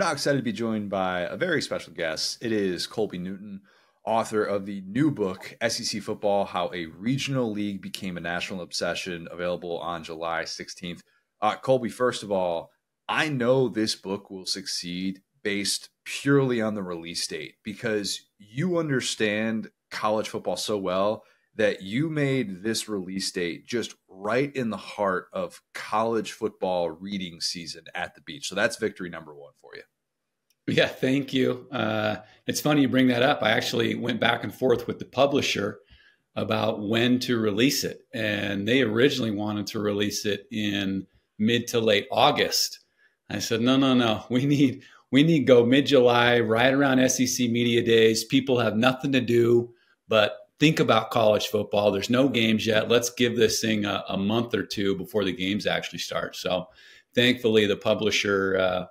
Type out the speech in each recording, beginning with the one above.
Now excited to be joined by a very special guest. It is Colby Newton, author of the new book, SEC Football, How a Regional League Became a National Obsession, available on July 16th. Colby, first of all, I know this book will succeed based purely on the release date because you understand college football so well that you made this release date just right in the heart of college football reading season at the beach. So that's victory number one for you. Yeah, thank you. It's funny you bring that up. I actually went back and forth with the publisher about when to release it. And they originally wanted to release it in mid to late August. I said, no. We need to go mid-July, right around SEC Media Days. People have nothing to do but think about college football. There's no games yet. Let's give this thing a month or two before the games actually start. So thankfully, the publisher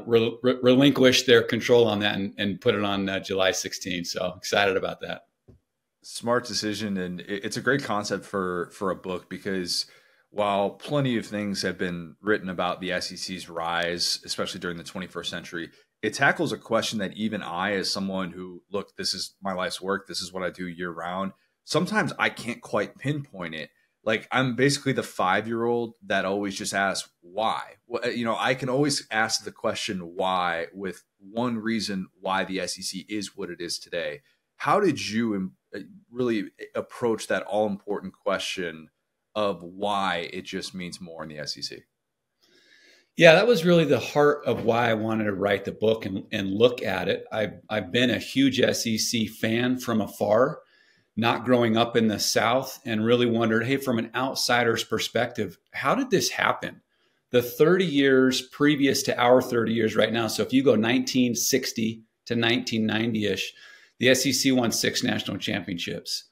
relinquished their control on that and put it on July 16th. So excited about that. Smart decision. And it's a great concept for a book because while plenty of things have been written about the SEC's rise, especially during the 21st century, it tackles a question that even I, as someone who, look, this is my life's work, this is what I do year round, sometimes I can't quite pinpoint it. Like, I'm basically the 5-year-old that always just asks why. You know, I can always ask the question why with one reason why the SEC is what it is today. How did you really approach that all important question of why it just means more in the SEC? Yeah, that was really the heart of why I wanted to write the book and look at it. I've been a huge SEC fan from afar, not growing up in the South, and really wondered, hey, from an outsider's perspective, how did this happen? The 30 years previous to our 30 years right now, so if you go 1960 to 1990-ish, the SEC won 6 national championships.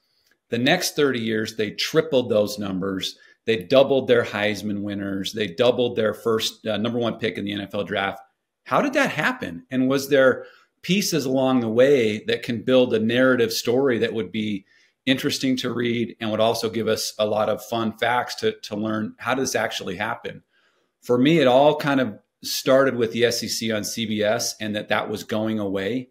The next 30 years, they tripled those numbers. They doubled their Heisman winners. They doubled their first number 1 pick in the NFL draft. How did that happen? And was there pieces along the way that can build a narrative story that would be interesting to read and would also give us a lot of fun facts to learn how does this actually happen? For me, it all kind of started with the SEC on CBS and that was going away.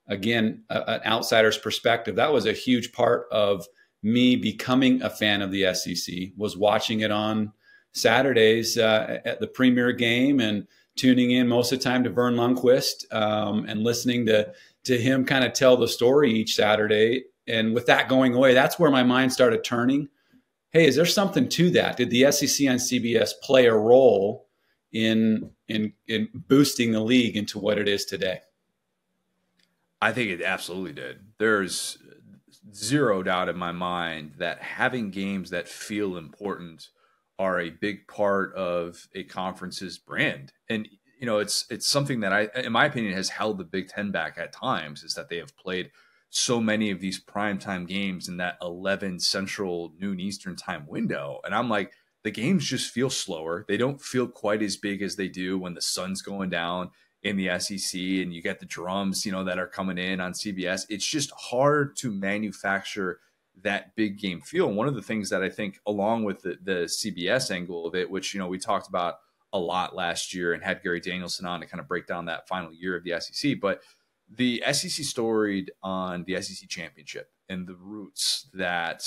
Again, an outsider's perspective, that was a huge part of me becoming a fan of the SEC, was watching it on Saturdays at the premier game and tuning in most of the time to Vern Lundquist and listening to him kind of tell the story each Saturday. And with that going away, that's where my mind started turning. Hey, is there something to that? Did the SEC on CBS play a role in boosting the league into what it is today? I think it absolutely did. There's zero doubt in my mind that having games that feel important are a big part of a conference's brand. And, you know, it's something that in my opinion, has held the Big Ten back at times, is that they have played so many of these primetime games in that 11 Central, noon Eastern time window. And I'm like, the games just feel slower. They don't feel quite as big as they do when the sun's going down in the SEC and you get the drums, you know, that are coming in on CBS. It's just hard to manufacture that big game feel. And one of the things that I think, along with the CBS angle of it, which, you know, we talked about a lot last year and had Gary Danielson on to kind of break down that final year of the SEC, but the SEC storied on the SEC championship and the roots that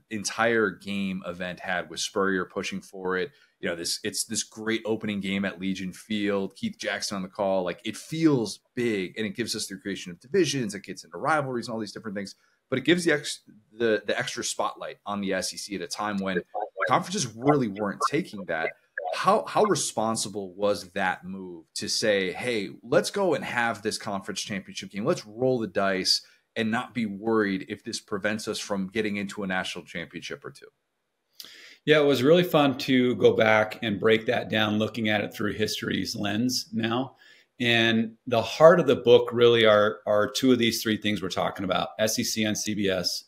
entire game event had, with Spurrier pushing for it. You know, it's this great opening game at Legion Field, Keith Jackson on the call. Like, it feels big, and it gives us the creation of divisions. It gets into rivalries and all these different things, but it gives the extra spotlight on the SEC at a time when conferences really weren't taking that. How responsible was that move to say, hey, let's go and have this conference championship game. Let's roll the dice and not be worried if this prevents us from getting into a national championship or two? Yeah, it was really fun to go back and break that down, looking at it through history's lens now. And the heart of the book really are 2 of these 3 things we're talking about: SEC on CBS,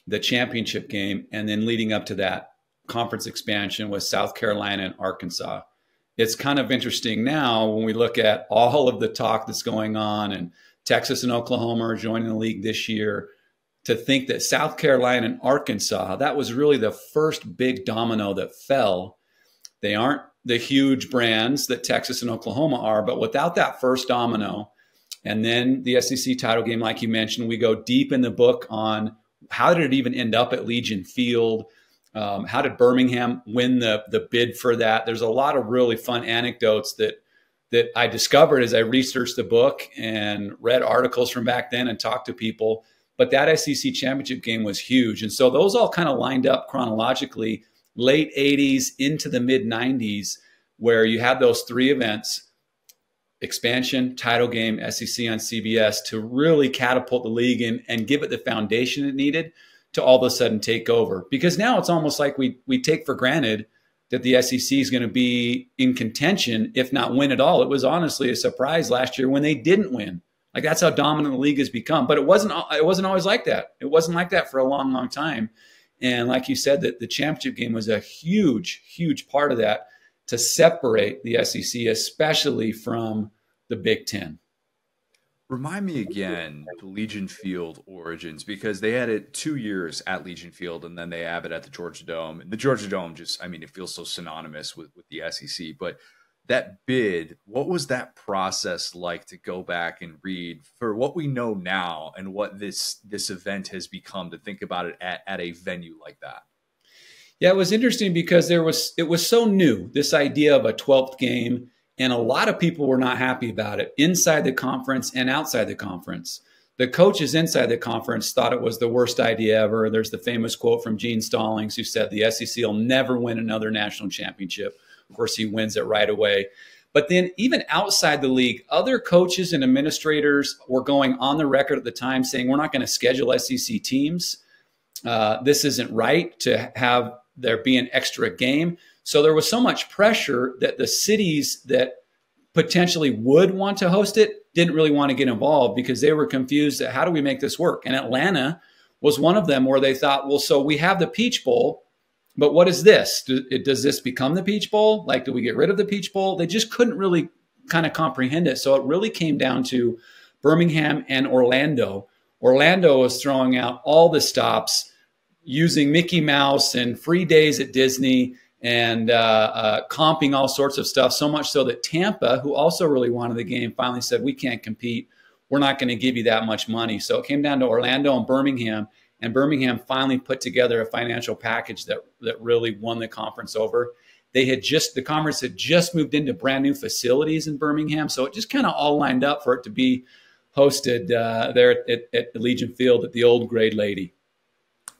the championship game, and then leading up to that, conference expansion with South Carolina and Arkansas. It's kind of interesting now when we look at all of the talk that's going on, and Texas and Oklahoma are joining the league this year, to think that South Carolina and Arkansas, that was really the first big domino that fell. They aren't the huge brands that Texas and Oklahoma are. But without that first domino, and then the SEC title game, like you mentioned, we go deep in the book on how did it even end up at Legion Field? How did Birmingham win the bid for that? There's a lot of really fun anecdotes that I discovered as I researched the book and read articles from back then and talked to people. But that SEC championship game was huge. And so those all kind of lined up chronologically, late 80s into the mid 90s, where you had those three events, expansion, title game, SEC on CBS, to really catapult the league and give it the foundation it needed to all of a sudden take over. Because now it's almost like we take for granted that the SEC is going to be in contention, if not win at all. It was honestly a surprise last year when they didn't win. Like, that's how dominant the league has become. But it wasn't always like that. It wasn't like that for a long, long time. And like you said, that the championship game was a huge, huge part of that to separate the SEC, especially from the Big Ten. Remind me again, the Legion Field origins, because they had it 2 years at Legion Field and then they have it at the Georgia Dome. And the Georgia Dome just, I mean, it feels so synonymous with the SEC. But that bid, what was that process like to go back and read for what we know now and what this event has become, to think about it at a venue like that? Yeah, it was interesting because it was so new, this idea of a 12th game, and a lot of people were not happy about it inside the conference and outside the conference. The coaches inside the conference thought it was the worst idea ever. There's the famous quote from Gene Stallings, who said the SEC will never win another national championship. Of course, he wins it right away. But then even outside the league, other coaches and administrators were going on the record at the time saying, we're not going to schedule SEC teams. This isn't right to have there be an extra game. So there was so much pressure that the cities that potentially would want to host it didn't really want to get involved because they were confused at how do we make this work? And Atlanta was one of them where they thought, well, so we have the Peach Bowl, but what is this? Does this become the Peach Bowl? Like, do we get rid of the Peach Bowl? They just couldn't really kind of comprehend it. So it really came down to Birmingham and Orlando. Orlando was throwing out all the stops using Mickey Mouse and free days at Disney and comping all sorts of stuff, so much so that Tampa, who also really wanted the game, finally said, we can't compete. We're not going to give you that much money. So it came down to Orlando and Birmingham finally put together a financial package that really won the conference over. The conference had just moved into brand new facilities in Birmingham, so it just kind of all lined up for it to be hosted there at Legion Field at the old Grade Lady.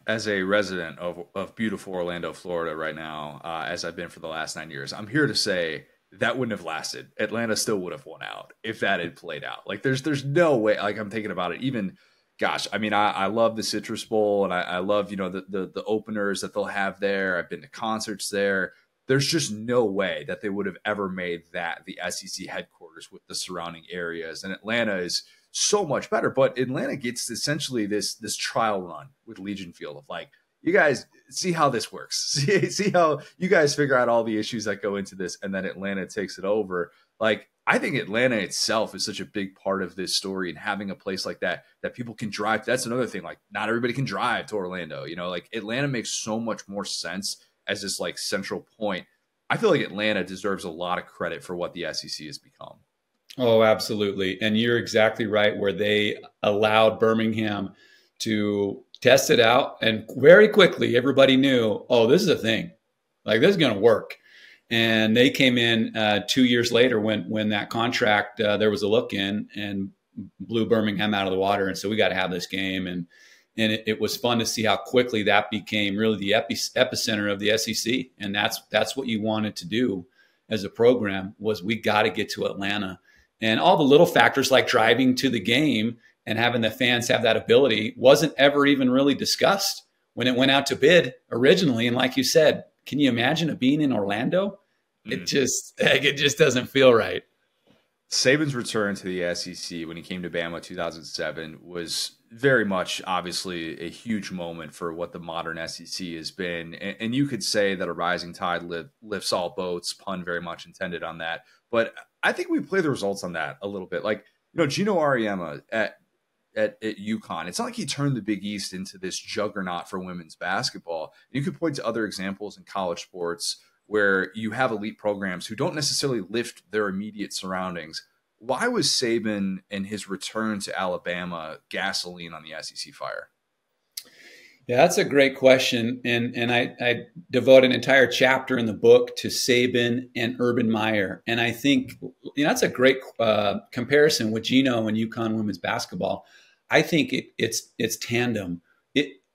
As a resident of beautiful Orlando, Florida right now, as I've been for the last 9 years, I'm here to say that wouldn't have lasted. Atlanta still would have won out if that had played out. Like, there's no way. Like, I'm thinking about it. Even, gosh, I mean, I love the Citrus Bowl, and I love, the openers that they'll have there. I've been to concerts there. There's just no way that they would have ever made that the SEC headquarters with the surrounding areas. And Atlanta is so much better, but Atlanta gets essentially this trial run with Legion Field of like, you guys see how this works. See how you guys figure out all the issues that go into this, and then Atlanta takes it over. Like, I think Atlanta itself is such a big part of this story, and having a place like that people can drive. That's another thing. Like, not everybody can drive to Orlando. Like, Atlanta makes so much more sense as this like central point. I feel like Atlanta deserves a lot of credit for what the SEC has become. Oh, absolutely. And you're exactly right, where they allowed Birmingham to test it out. And very quickly, everybody knew, oh, this is a thing. Like, this is going to work. And they came in 2 years later when that contract, there was a look in, and blew Birmingham out of the water. And so we got to have this game. And it was fun to see how quickly that became really the epicenter of the SEC. And that's what you wanted to do as a program, was we got to get to Atlanta. And all the little factors like driving to the game and having the fans have that ability wasn't ever even really discussed when it went out to bid originally. And like you said, can you imagine it being in Orlando? It just doesn't feel right. Saban's return to the SEC when he came to Bama 2007 was very much obviously a huge moment for what the modern SEC has been. And you could say that a rising tide lifts all boats, pun very much intended on that. But I think we play the results on that a little bit. Like, Gino Auriemma at UConn, it's not like he turned the Big East into this juggernaut for women's basketball. You could point to other examples in college sports where you have elite programs who don't necessarily lift their immediate surroundings. Why was Saban and his return to Alabama gasoline on the SEC fire? Yeah, that's a great question. And I devote an entire chapter in the book to Saban and Urban Meyer. And I think, that's a great comparison with Gino and UConn women's basketball. I think it's tandem.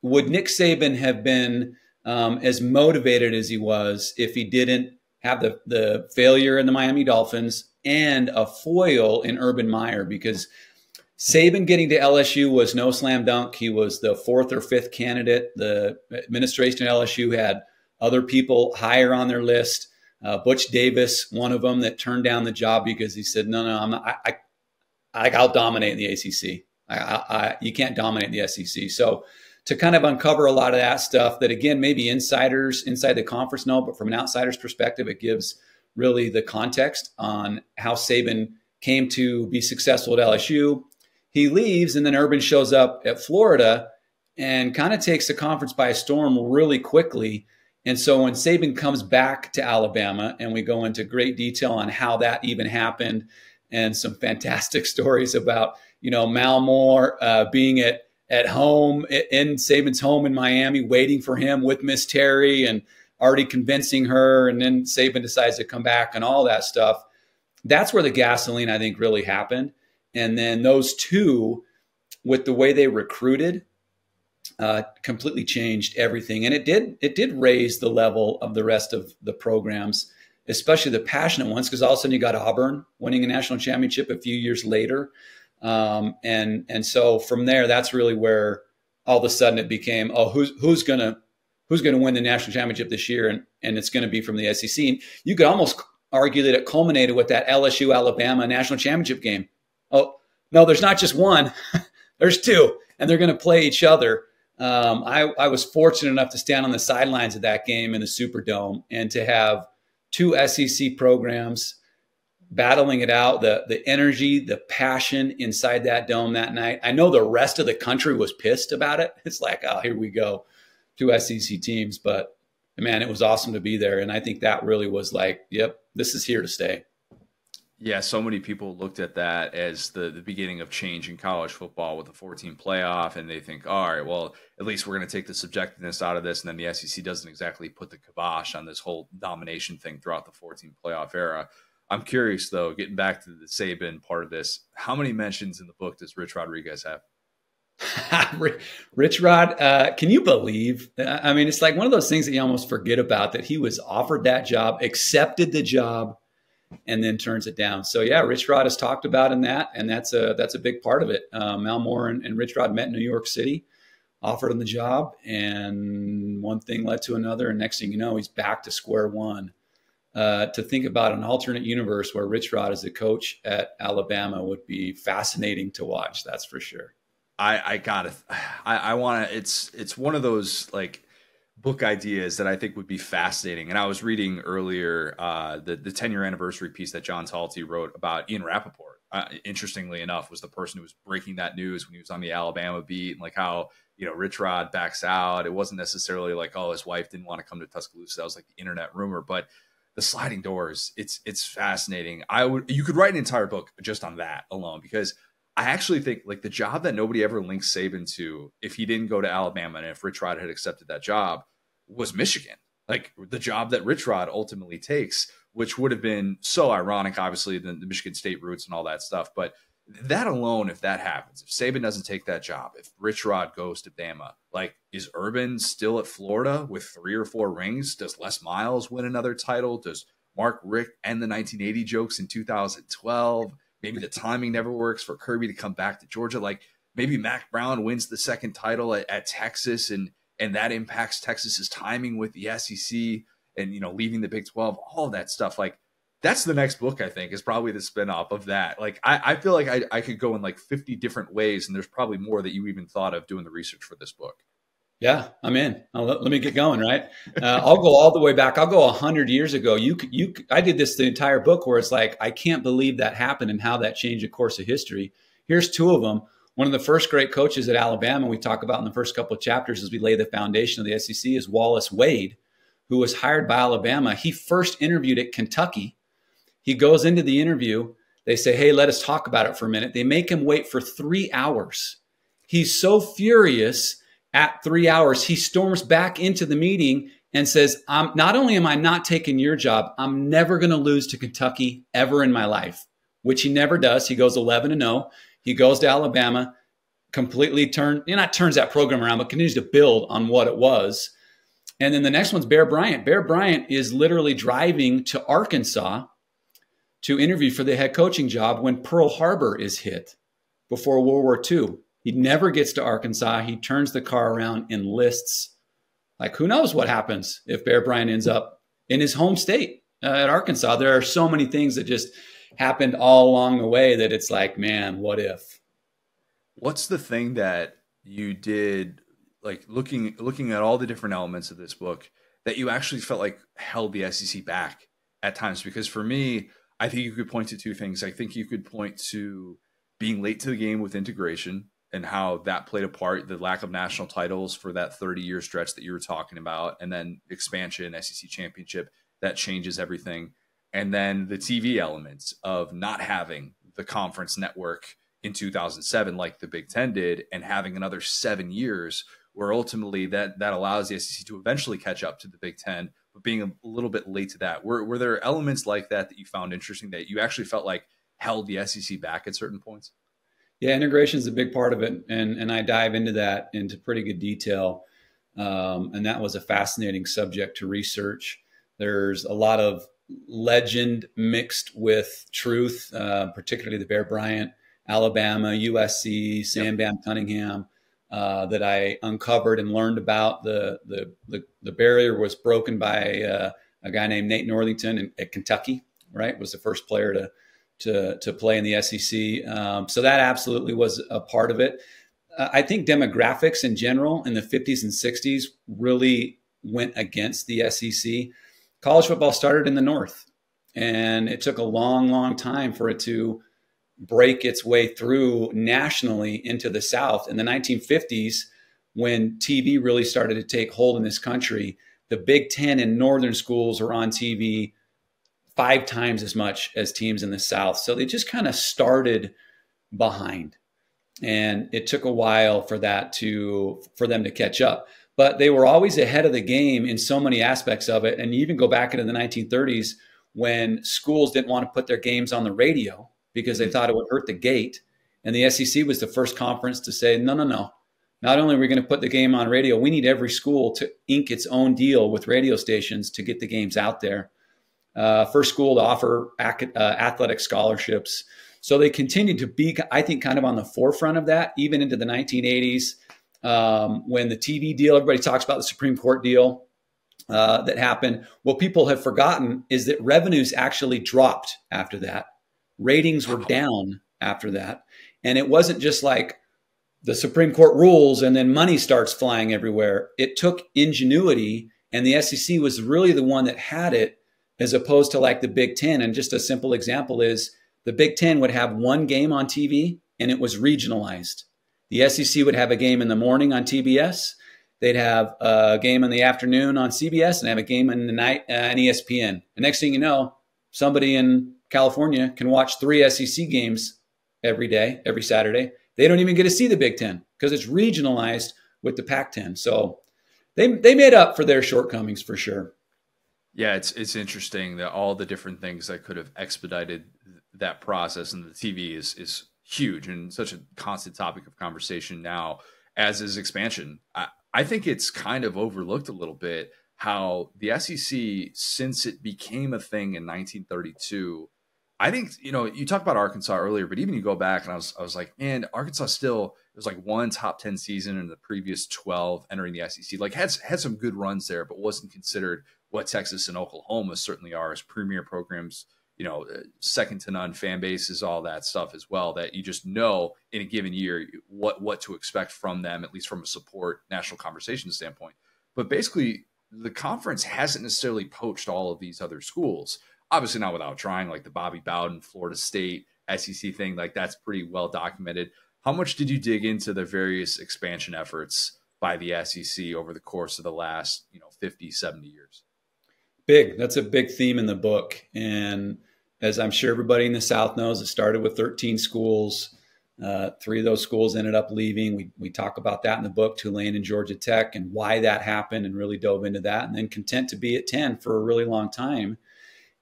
Would Nick Saban have been as motivated as he was if he didn't have the failure in the Miami Dolphins and a foil in Urban Meyer? Because Saban getting to LSU was no slam dunk. He was the fourth or fifth candidate. The administration at LSU had other people higher on their list. Butch Davis, one of them, that turned down the job because he said, no, I'm not. I'll dominate in the ACC. You can't dominate the SEC. So to kind of uncover a lot of that stuff that, again, maybe insiders inside the conference know, but from an outsider's perspective, it gives really the context on how Saban came to be successful at LSU. He leaves, and then Urban shows up at Florida and kind of takes the conference by storm really quickly. And so when Saban comes back to Alabama, and we go into great detail on how that even happened, and some fantastic stories about, Mal Moore being at home, in Saban's home in Miami, waiting for him with Miss Terry and already convincing her. And then Saban decides to come back and all that stuff. That's where the gasoline, I think, really happened. And then those two, with the way they recruited, completely changed everything. And it did raise the level of the rest of the programs, especially the passionate ones, because all of a sudden you got Auburn winning a national championship a few years later. And so from there, that's really where all of a sudden it became, who's gonna win the national championship this year? And it's going to be from the SEC. And you could almost argue that it culminated with that LSU Alabama national championship game. Oh, no, there's not just one. There's two, and they're going to play each other. I was fortunate enough to stand on the sidelines of that game in the Superdome and to have two SEC programs battling it out, the energy, the passion inside that dome that night. I know the rest of the country was pissed about it. It's like, oh, here we go, two SEC teams. But, man, it was awesome to be there. And I think that really was like, yep, this is here to stay. Yeah, so many people looked at that as the beginning of change in college football with the 14 playoff, and they think, all right, well, at least we're going to take the subjectiveness out of this, and then the SEC doesn't exactly put the kibosh on this whole domination thing throughout the 14 playoff era. I'm curious, though, getting back to the Saban part of this, how many mentions in the book does Rich Rodriguez have? Rich Rod, can you believe? I mean, it's like one of those things that you almost forget about, that he was offered that job, accepted the job, and then turns it down. So yeah, Rich Rod is talked about in that, and that's a big part of it. Mal Moore and Rich Rod met in New York City, offered him the job, and one thing led to another, and next thing you know, he's back to square one. To think about an alternate universe where Rich Rod is the coach at Alabama would be fascinating to watch. That's for sure. I want to. It's one of those like book ideas that I think would be fascinating. And I was reading earlier the 10-year anniversary piece that John Talty wrote about Ian Rappaport. Interestingly enough, was the person who was breaking that news when he was on the Alabama beat, and like how, Rich Rod backs out. It wasn't necessarily like, oh, his wife didn't want to come to Tuscaloosa. That was like the internet rumor, but the sliding doors, it's fascinating. You could write an entire book just on that alone, because I actually think like the job that nobody ever links Saban to, if he didn't go to Alabama and if Rich Rod had accepted that job, was Michigan. Like the job that Rich Rod ultimately takes, which would have been so ironic, obviously, the Michigan State roots and all that stuff. But that alone, if that happens, if Saban doesn't take that job, if Rich Rod goes to Bama, like, is Urban still at Florida with 3 or 4 rings? Does Les Miles win another title? Does Mark Richt end the 1980 jokes in 2012? Maybe the timing never works for Kirby to come back to Georgia. Like maybe Mac Brown wins the second title at Texas, and that impacts Texas's timing with the SEC and, leaving the Big 12, all that stuff. Like that's the next book, I think, is probably the spinoff of that. Like I feel like I could go in like 50 different ways, and there's probably more that you even thought of doing the research for this book. Yeah, I'm in. Let me get going, right? I'll go all the way back. I'll go 100 years ago. I did this the entire book where it's like, I can't believe that happened and how that changed the course of history. Here's 2 of them. One of the first great coaches at Alabama we talk about in the first couple of chapters as we lay the foundation of the SEC is Wallace Wade, who was hired by Alabama. He first interviewed at Kentucky. He goes into the interview. They say, hey, let us talk about it for a minute. They make him wait for 3 hours. He's so furious at 3 hours, he storms back into the meeting and says, not only am I not taking your job, I'm never going to lose to Kentucky ever in my life, which he never does. He goes 11-0. He goes to Alabama, completely turns that program around, but continues to build on what it was. And then the next one's Bear Bryant. Bear Bryant is literally driving to Arkansas to interview for the head coaching job when Pearl Harbor is hit before World War II. He never gets to Arkansas. He turns the car around, enlists. Like, who knows what happens if Bear Bryant ends up in his home state at Arkansas? There are so many things that just happened all along the way that it's like, man, what if? What's the thing that you did, like looking at all the different elements of this book, that you actually felt like held the SEC back at times? Because for me, I think you could point to two things. I think you could point to being late to the game with integration and how that played a part, the lack of national titles for that 30-year stretch that you were talking about, and then expansion, SEC championship, that changes everything. And then the TV elements of not having the conference network in 2007 like the Big Ten did, and having another 7 years where ultimately that allows the SEC to eventually catch up to the Big Ten, but being a little bit late to that. Were there elements like that you found interesting that you actually felt like held the SEC back at certain points? Yeah, integration is a big part of it, and I dive into that into pretty good detail. And that was a fascinating subject to research. There's a lot of legend mixed with truth, particularly the Bear Bryant, Alabama, USC, Sam Bam Cunningham, that I uncovered and learned about. The barrier was broken by a guy named Nate Northington at Kentucky, right? Was the first player to play in the SEC. So that absolutely was a part of it. I think demographics in general in the 50s and 60s really went against the SEC. College football started in the North, and it took a long, long time for it to break its way through nationally into the South. In the 1950s, when TV really started to take hold in this country, the Big Ten and Northern schools were on TV 5 times as much as teams in the South. So they just kind of started behind, and it took a while for them to catch up. But they were always ahead of the game in so many aspects of it. And you even go back into the 1930s when schools didn't want to put their games on the radio because they thought it would hurt the gate. And the SEC was the first conference to say, no. Not only are we going to put the game on radio, we need every school to ink its own deal with radio stations to get the games out there. First school to offer athletic scholarships. So they continued to be, I think, kind of on the forefront of that, even into the 1980s. When the TV deal, everybody talks about the Supreme Court deal that happened. What people have forgotten is that revenues actually dropped after that. Ratings were down after that. And it wasn't just like the Supreme Court rules and then money starts flying everywhere. It took ingenuity, and the SEC was really the one that had it, as opposed to like the Big Ten. And just a simple example is the Big Ten would have one game on TV and it was regionalized. The SEC would have a game in the morning on TBS. They'd have a game in the afternoon on CBS and have a game in the night on ESPN. The next thing you know, somebody in California can watch 3 SEC games every day, every Saturday. They don't even get to see the Big Ten because it's regionalized with the Pac-10. So they made up for their shortcomings for sure. Yeah, it's interesting that all the different things that could have expedited that process, and the TV is huge and such a constant topic of conversation now, as is expansion. I think it's kind of overlooked a little bit how the SEC, since it became a thing in 1932, I think, you talked about Arkansas earlier, but even you go back and I was like, man, Arkansas still, it was like one top 10 season in the previous 12 entering the SEC, like had some good runs there, but wasn't considered what Texas and Oklahoma certainly are as premier programs, second to none fan bases, all that stuff as well, that you just know in a given year what to expect from them, at least from a support national conversation standpoint. But basically, the conference hasn't necessarily poached all of these other schools. Obviously not without trying, like the Bobby Bowden, Florida State, SEC thing, like that's pretty well documented. How much did you dig into the various expansion efforts by the SEC over the course of the last, 50, 70 years? Big. That's a big theme in the book. And as I'm sure everybody in the South knows, it started with 13 schools. 3 of those schools ended up leaving. We talk about that in the book, Tulane and Georgia Tech, and why that happened, and really dove into that. And then content to be at 10 for a really long time.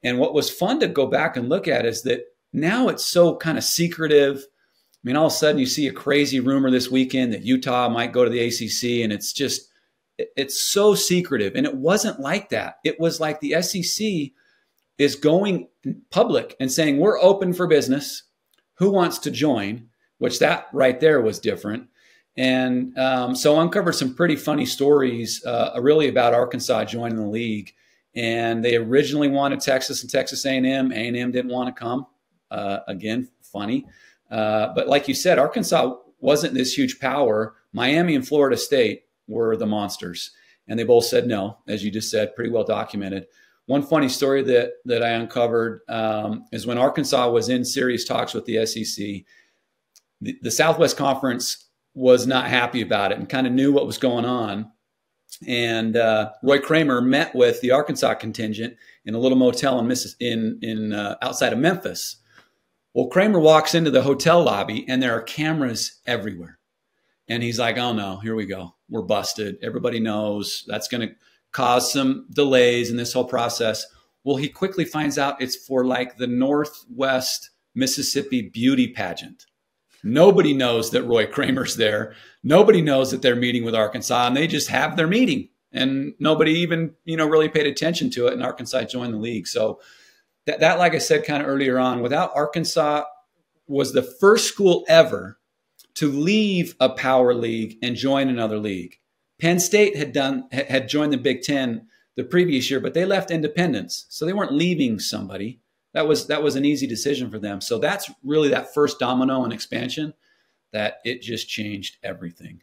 And what was fun to go back and look at is that now it's so kind of secretive. I mean, all of a sudden you see a crazy rumor this weekend that Utah might go to the ACC, and it's so secretive. And it wasn't like that. It was like the SEC is going public and saying, we're open for business. Who wants to join? Which that right there was different. And so I uncovered some pretty funny stories really about Arkansas joining the league. And they originally wanted Texas and Texas A&M. A&M didn't want to come. Again, funny. But like you said, Arkansas wasn't this huge power. Miami and Florida State were the monsters. And they both said no, as you just said, pretty well documented. One funny story that I uncovered is when Arkansas was in serious talks with the SEC, the Southwest Conference was not happy about it and kind of knew what was going on. And Roy Kramer met with the Arkansas contingent in a little motel in outside of Memphis. Well, Kramer walks into the hotel lobby and there are cameras everywhere. And he's like, oh no, here we go. We're busted. Everybody knows that's going to cause some delays in this whole process. Well, he quickly finds out it's for like the Northwest Mississippi beauty pageant. Nobody knows that Roy Kramer's there. Nobody knows that they're meeting with Arkansas, and they just have their meeting. And nobody even, really paid attention to it. And Arkansas joined the league. So that, like I said, kind of earlier on, without Arkansas was the first school ever to leave a power league and join another league. Penn State had joined the Big Ten the previous year, but they left independence. So they weren't leaving somebody. That was an easy decision for them. So that's really that first domino in expansion that it just changed everything.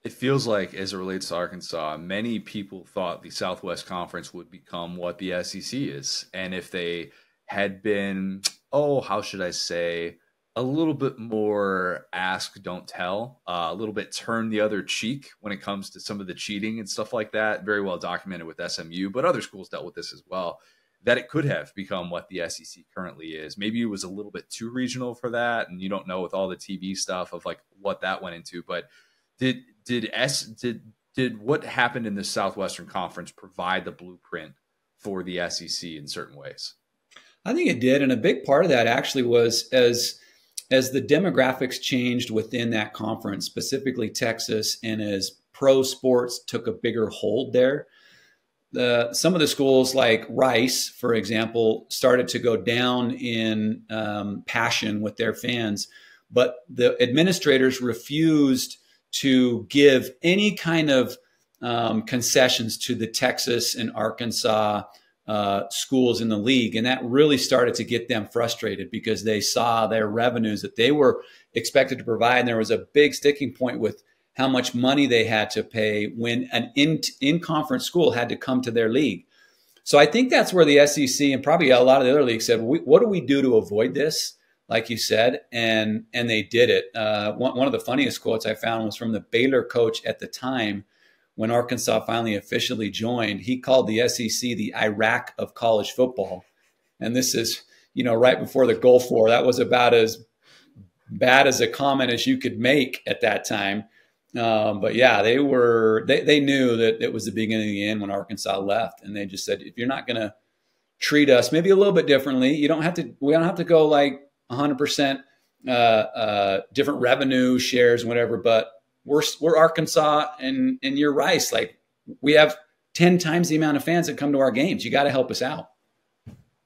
It feels like, as it relates to Arkansas, many people thought the Southwest Conference would become what the SEC is. And if they had been, how should I say, a little bit more ask, don't tell, a little bit turn the other cheek when it comes to some of the cheating and stuff like that, very well documented with SMU, but other schools dealt with this as well, that it could have become what the SEC currently is. Maybe it was a little bit too regional for that, and you don't know with all the TV stuff of like what that went into. But did what happened in the Southwestern Conference provide the blueprint for the SEC in certain ways? I think it did, and a big part of that actually was as the demographics changed within that conference, specifically Texas, and as pro sports took a bigger hold there. Some of the schools like Rice, for example, started to go down in passion with their fans, but the administrators refused to give any kind of concessions to the Texas and Arkansas schools in the league. And that really started to get them frustrated because they saw their revenues that they were expected to provide. And there was a big sticking point with how much money they had to pay when an in-conference school had to come to their league. So I think that's where the SEC and probably a lot of the other leagues said, what do we do to avoid this? Like you said, and they did it. One of the funniest quotes I found was from the Baylor coach at the time when Arkansas finally officially joined. He called the SEC the Iraq of college football. And this is, right before the Gulf War. That was about as bad as a comment as you could make at that time. But yeah, they knew that it was the beginning of the end when Arkansas left. And they just said, if you're not going to treat us maybe a little bit differently, we don't have to go like 100% different revenue shares, whatever, but we're Arkansas and you're Rice. Like, we have 10 times the amount of fans that come to our games. You got to help us out.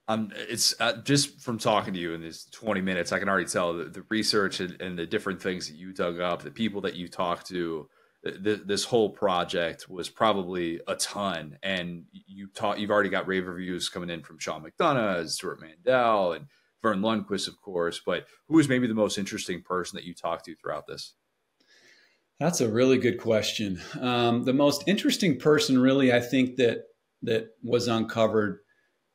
It's just from talking to you in these 20 minutes, I can already tell the research and the different things that you dug up, the people that you talked to, this whole project was probably a ton. And you've already got rave reviews coming in from Sean McDonough, Stuart Mandel, and Vern Lundquist, of course. But who was maybe the most interesting person that you talked to throughout this? That's a really good question. The most interesting person, really, I think that was uncovered.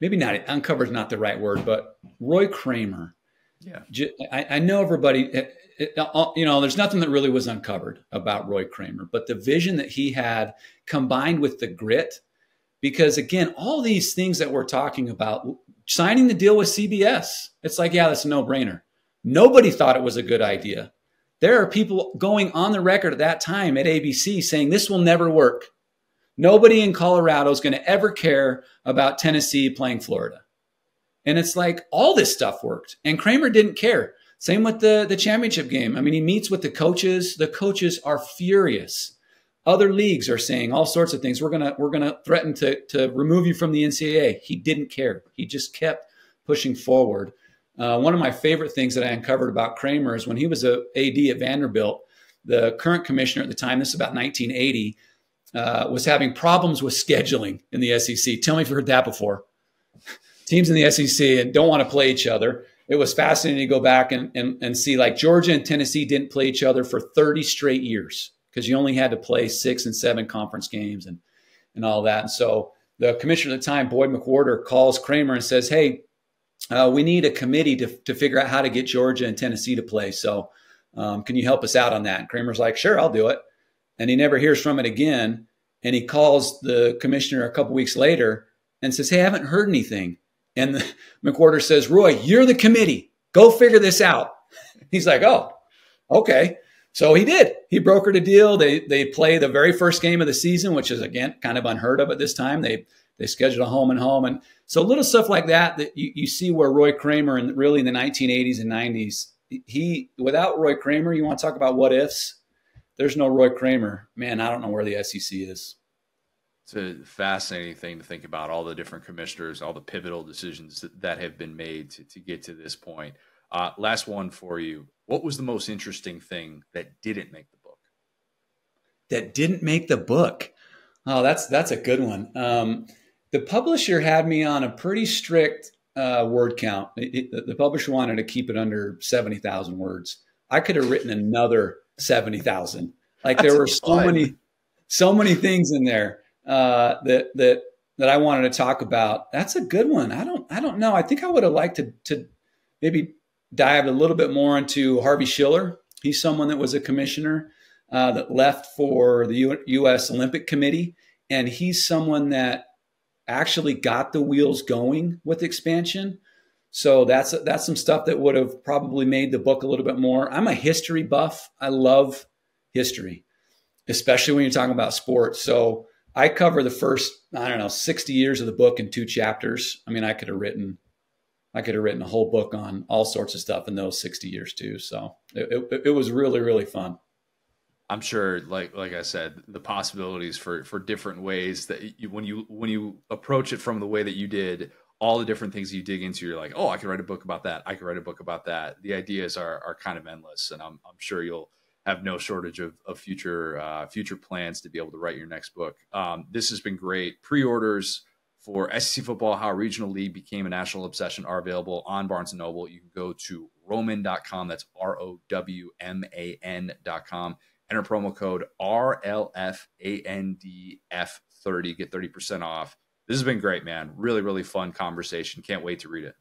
Maybe not uncovered is not the right word, but Roy Kramer. Yeah, I know everybody. There's nothing that really was uncovered about Roy Kramer, but the vision that he had combined with the grit, because again, all these things that we're talking about, signing the deal with CBS, it's like, yeah, that's a no-brainer. Nobody thought it was a good idea. There are people going on the record at that time at ABC saying this will never work. Nobody in Colorado is going to ever care about Tennessee playing Florida. And it's like all this stuff worked. And Kramer didn't care. Same with the championship game. I mean, he meets with the coaches. The coaches are furious. Other leagues are saying all sorts of things. We're gonna threaten to remove you from the NCAA. He didn't care. He just kept pushing forward. One of my favorite things that I uncovered about Kramer is when he was a AD at Vanderbilt, the current commissioner at the time, this is about 1980, was having problems with scheduling in the SEC. Tell me if you've heard that before. Teams in the SEC and don't want to play each other. It was fascinating to go back and see, like, Georgia and Tennessee didn't play each other for 30 straight years because you only had to play 6 and 7 conference games and all that. And so the commissioner at the time, Boyd McWhorter, calls Kramer and says, hey, we need a committee to figure out how to get Georgia and Tennessee to play. So can you help us out on that? And Kramer's like, sure, I'll do it. And he never hears from it again. And he calls the commissioner a couple weeks later and says, hey, I haven't heard anything. And McWhorter says, Roy, you're the committee. Go figure this out. He's like, oh, okay. So he did. He brokered a deal. They play the very first game of the season, which is, again, kind of unheard of at this time. They scheduled a home and home. And so little stuff like that you see where Roy Kramer, and really in the 1980s and 90s, without Roy Kramer, you want to talk about what ifs? There's no Roy Kramer. Man, I don't know where the SEC is. It's a fascinating thing to think about, all the different commissioners, all the pivotal decisions that have been made to get to this point. Last one for you. What was the most interesting thing that didn't make the book? That didn't make the book? Oh, that's a good one. The publisher had me on a pretty strict word count. The publisher wanted to keep it under 70,000 words. I could have written another 70,000. Like, there were so many things in there that I wanted to talk about. That's a good one. I don't know. I think I would have liked to maybe dive a little bit more into Harvey Schiller. He's someone that was a commissioner that left for the U.S. Olympic Committee, and he's someone that actually got the wheels going with expansion. So that's some stuff that would have probably made the book a little bit more. I'm a history buff. I love history, especially when you're talking about sports. So I cover the first, 60 years of the book in 2 chapters. I mean, I could have written a whole book on all sorts of stuff in those 60 years too. So it was really, really fun. I'm sure, like I said, the possibilities for different ways that when you approach it from the way that you did, all the different things you dig into, you're like, oh, I could write a book about that. I could write a book about that. The ideas are kind of endless, and I'm sure you'll have no shortage of future plans to be able to write your next book. This has been great. Pre-orders for SEC Football, How a Regional League Became a National Obsession are available on Barnes & Noble. You can go to Roman.com. That's ROWMAN.com. Enter promo code RLFANDF30. Get 30% off. This has been great, man. Really, really fun conversation. Can't wait to read it.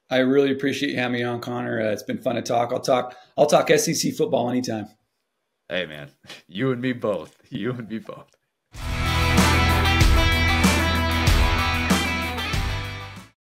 I really appreciate you having me on, Connor. It's been fun to talk. I'll talk SEC football anytime. Hey, man. You and me both. You and me both.